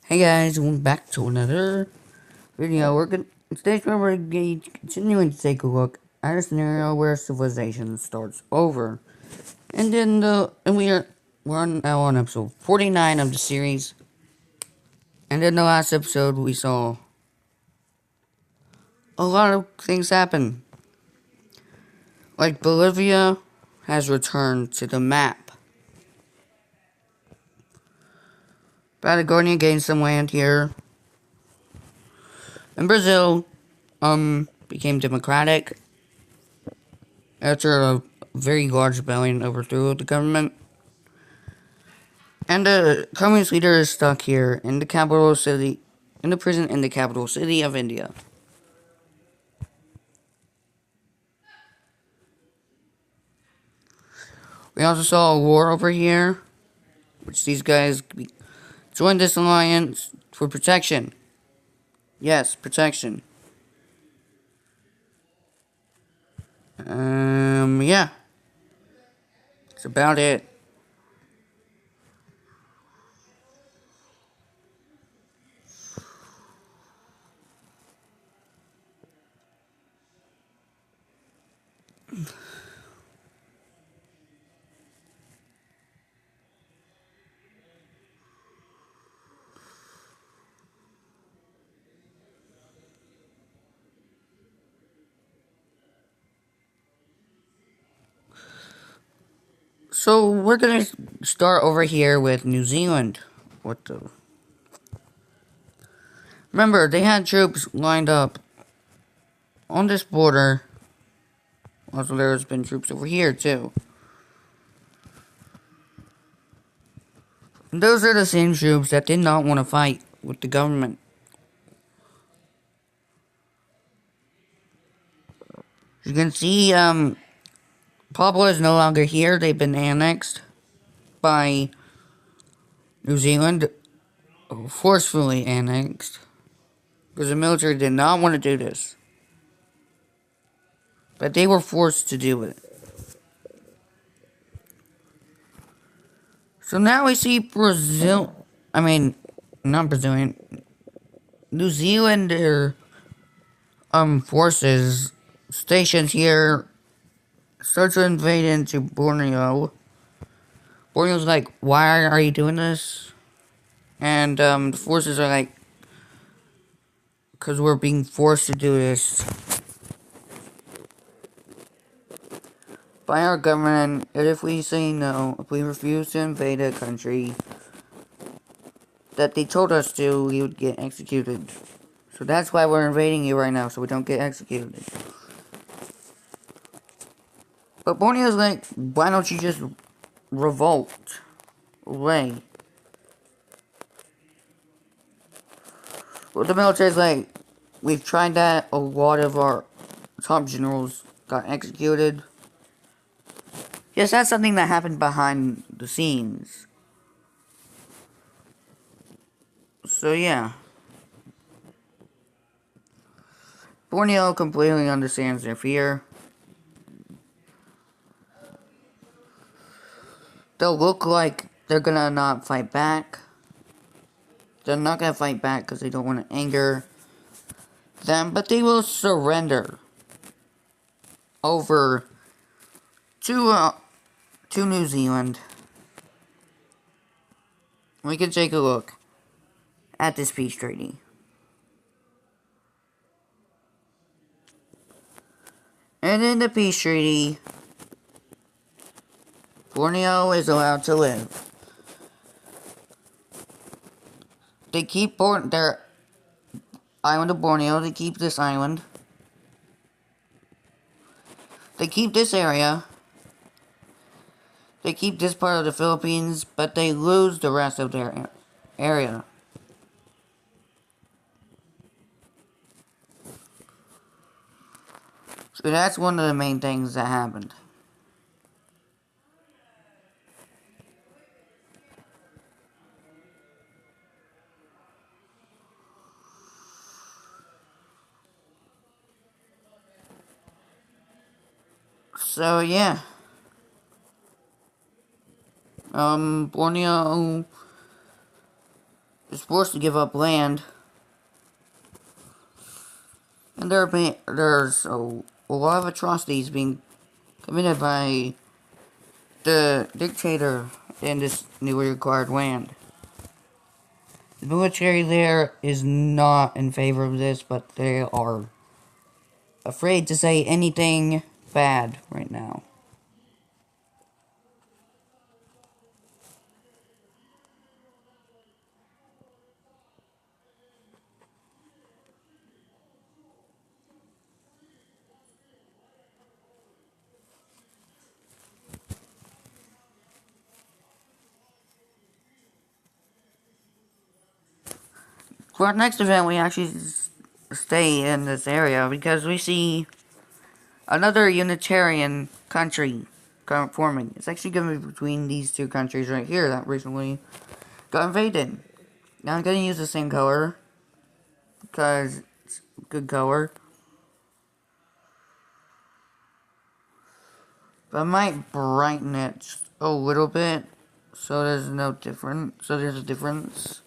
Hey guys, welcome back to another video. Today's where we're continuing to take a look at a scenario where civilization starts over, and then we're now on episode 49 of the series. And in the last episode, we saw a lot of things happen, like Bolivia has returned to the map. Patagonia gained some land here, and Brazil became democratic after a very large rebellion overthrew the government. And the communist leader is stuck here in the capital city, in the prison in the capital city of India. We also saw a war over here, which these guys joined this alliance for protection. Yes, protection. Yeah. That's about it. So we're gonna start over here with New Zealand. What the? Remember, they had troops lined up on this border. Also, there's been troops over here too. And those are the same troops that did not want to fight with the government. You can see, Papua is no longer here. They've been annexed by New Zealand, forcefully annexed, because the military did not want to do this. But they were forced to do it. So now we see not Brazilian, New Zealander, forces stationed here start to invade into Borneo. Borneo's like, why are you doing this? And, the forces are like, because we're being forced to do this by our government, and if we say no, if we refuse to invade a country that they told us to, we would get executed. So that's why we're invading you right now, so we don't get executed. But Borneo's like, why don't you just revolt away? Well, the military's like, we've tried that, a lot of our top generals got executed. Yes, that's something that happened behind the scenes. So yeah. Borneo completely understands their fear. They'll look like they're gonna not fight back. They're not gonna fight back because they don't want to anger them, but they will surrender over to New Zealand. We can take a look at this peace treaty. And in the peace treaty, Borneo is allowed to live. They keep their island of Borneo, they keep this island. They keep this area. They keep this part of the Philippines, but they lose the rest of their area. So that's one of the main things that happened. So yeah. Borneo is forced to give up land, and there's a lot of atrocities being committed by the dictator in this newly acquired land. The military there is not in favor of this, but they are afraid to say anything bad right now. For our next event, we actually stay in this area because we see another Unitarian country forming. It's actually going to be between these two countries right here that recently got invaded. Now I'm going to use the same color because it's a good color. But I might brighten it just a little bit so there's no difference. So there's a difference.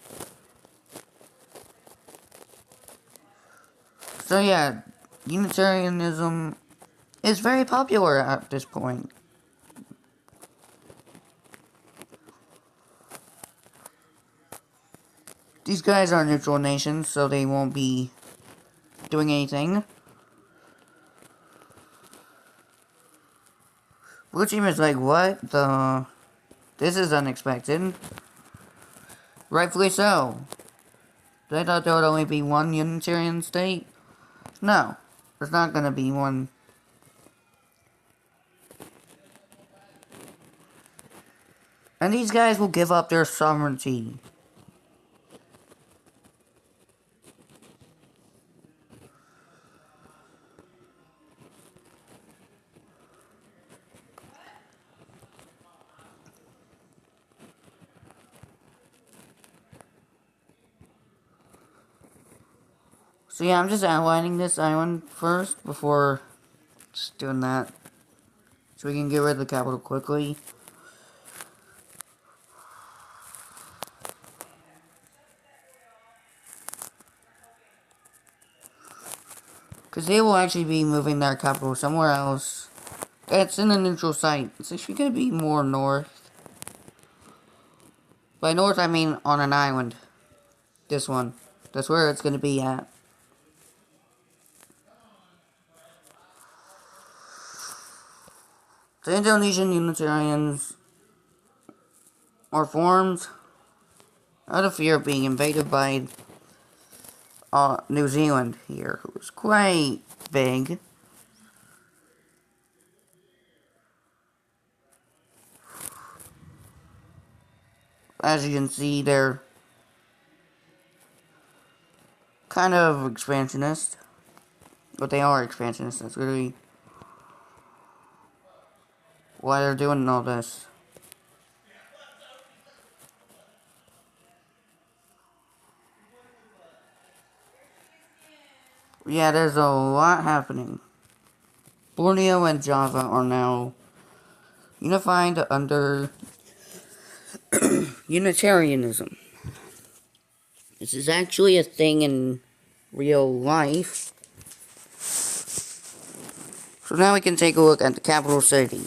So yeah, Unitarianism is very popular at this point. These guys are neutral nations, so they won't be doing anything. Blue team is like, what the? This is unexpected. Rightfully so. They thought there would only be one Unitarian state? No, there's not gonna be one. And these guys will give up their sovereignty. So yeah, I'm just outlining this island first before just doing that. So we can get rid of the capital quickly. Because they will actually be moving their capital somewhere else. It's in a neutral site. It's actually going to be more north. By north, I mean on an island. This one. That's where it's going to be at. The Indonesian Unitarians are formed out of fear of being invaded by New Zealand here, who is quite big. As you can see, they're kind of expansionist. But they are expansionists. That's really why they're doing all this. Yeah, there's a lot happening. Borneo and Java are now unified under Unitarianism. This is actually a thing in real life. So now we can take a look at the capital city.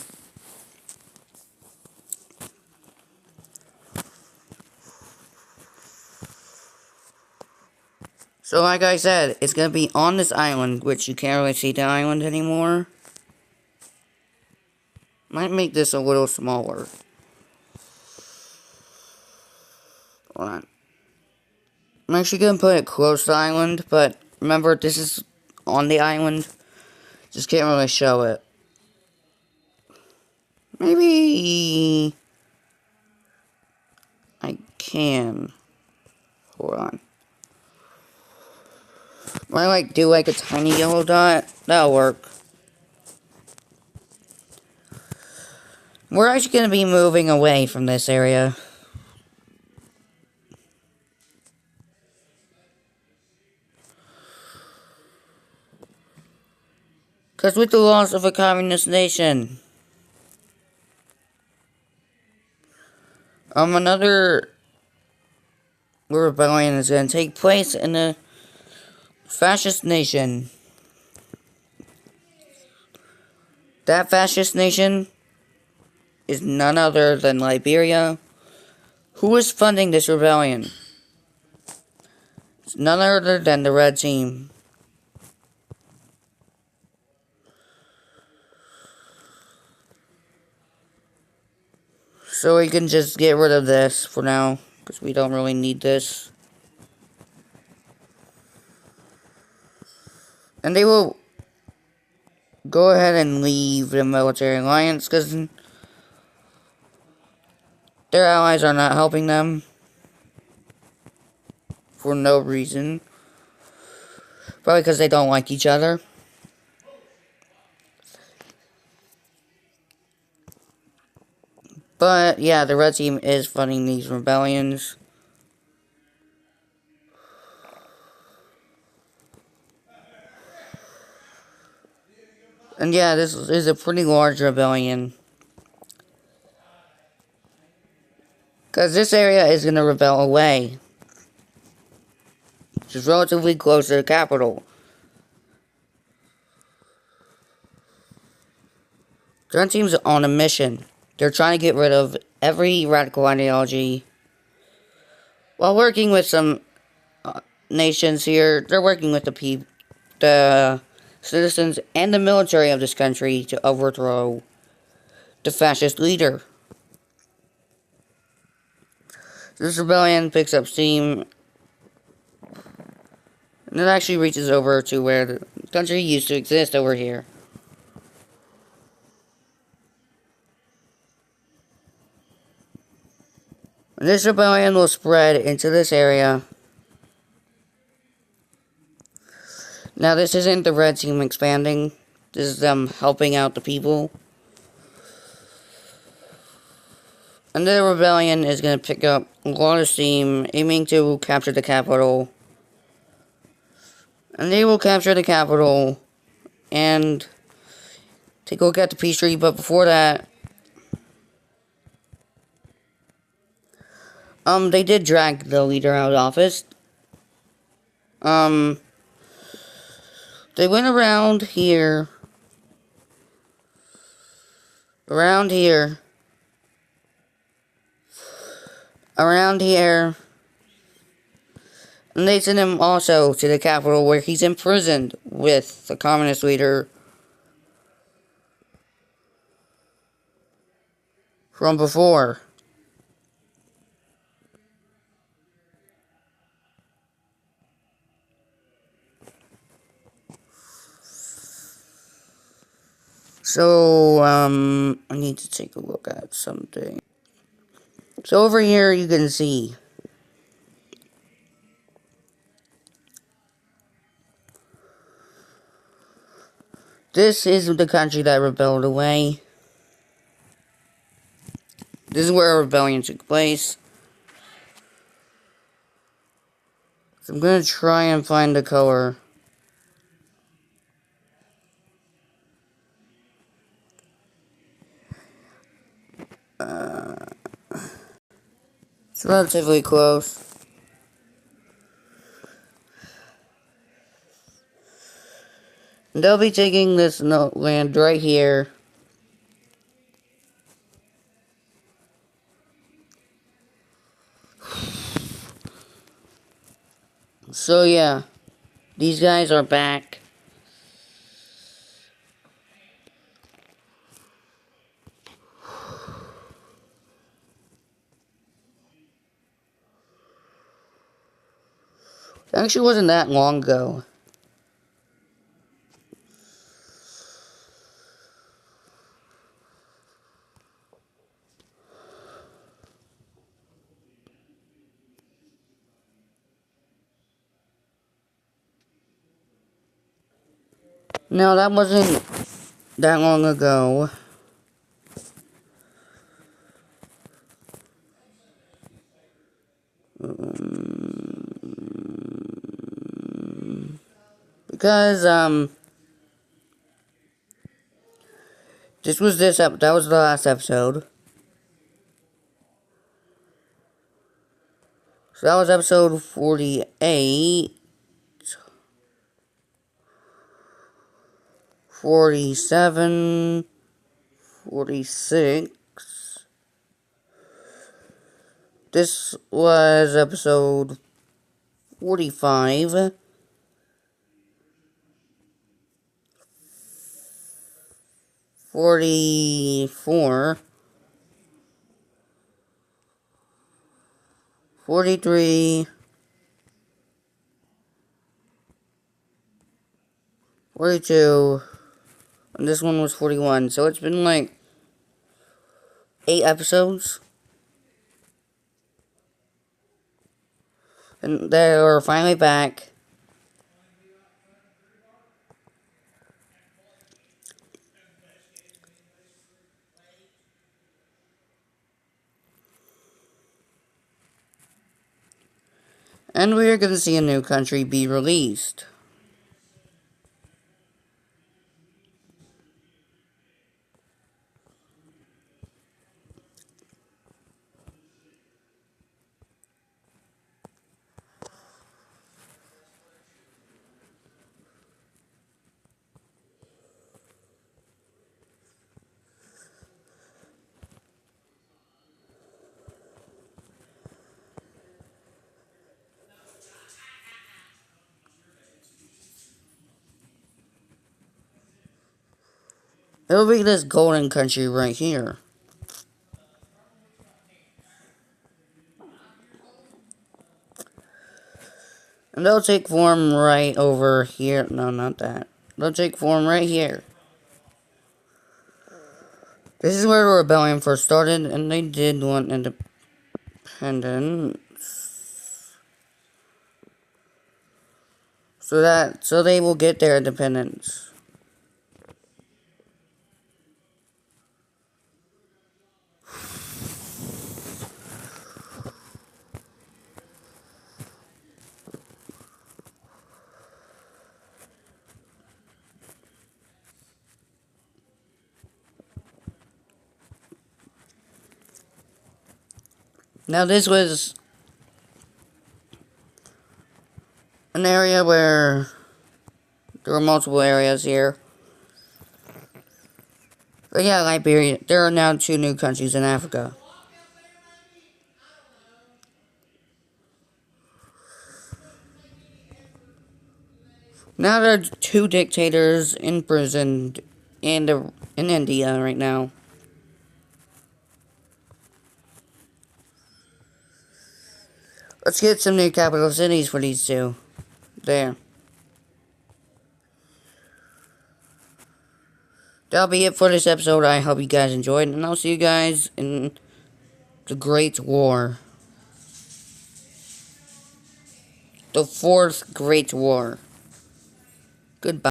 So like I said, it's going to be on this island, which you can't really see the island anymore. Might make this a little smaller. Hold on. I'm actually going to put it close to the island, but remember, this is on the island. Just can't really show it. Maybe I can. Hold on. Might do like a tiny yellow dot. That'll work. We're actually going to be moving away from this area. Because with the loss of a communist nation, another rebellion is going to take place in a fascist nation. That fascist nation is none other than Liberia. Who is funding this rebellion? It's none other than the Red Team. So we can just get rid of this for now, because we don't really need this. And they will go ahead and leave the military alliance, because their allies are not helping them. For no reason. Probably because they don't like each other. But, yeah, the Red Team is funding these rebellions. And yeah, this is a pretty large rebellion. Because this area is going to rebel away. Which is relatively close to the capital. The Red Team's on a mission. They're trying to get rid of every radical ideology. While working with some nations here, they're working with the citizens and the military of this country to overthrow the fascist leader. This rebellion picks up steam, and it actually reaches over to where the country used to exist over here. And this rebellion will spread into this area. Now, this isn't the Red Team expanding. This is them helping out the people. And the rebellion is going to pick up a lot of steam, aiming to capture the capital. And they will capture the capital and take a look at the peace treaty. But before that, they did drag the leader out of office. They went around here. Around here. And they sent him also to the capital where he's imprisoned with the communist leader from before. So, I need to take a look at something. So over here you can see this is the country that rebelled away. This is where a rebellion took place. So I'm gonna try and find the color. It's relatively close. And they'll be taking this land right here. So yeah, these guys are back. It actually wasn't that long ago. No, that wasn't that long ago. Because, that was the last episode. So that was episode 48. 47. 46. This was episode 45. 44. 43. 42. And this one was 41. So it's been like 8 episodes. And they're finally back. And we're going to see a new country be released. It'll be this golden country right here. And they'll take form right over here. No, not that. They'll take form right here. This is where the rebellion first started, and they did want independence. So they will get their independence. Now this was an area where there were multiple areas here. But yeah, Liberia. There are now 2 new countries in Africa. Now there are 2 dictators imprisoned in India right now. Let's get some new capital cities for these 2. There. That'll be it for this episode. I hope you guys enjoyed, and I'll see you guys in the Great War. The 4th Great War. Goodbye.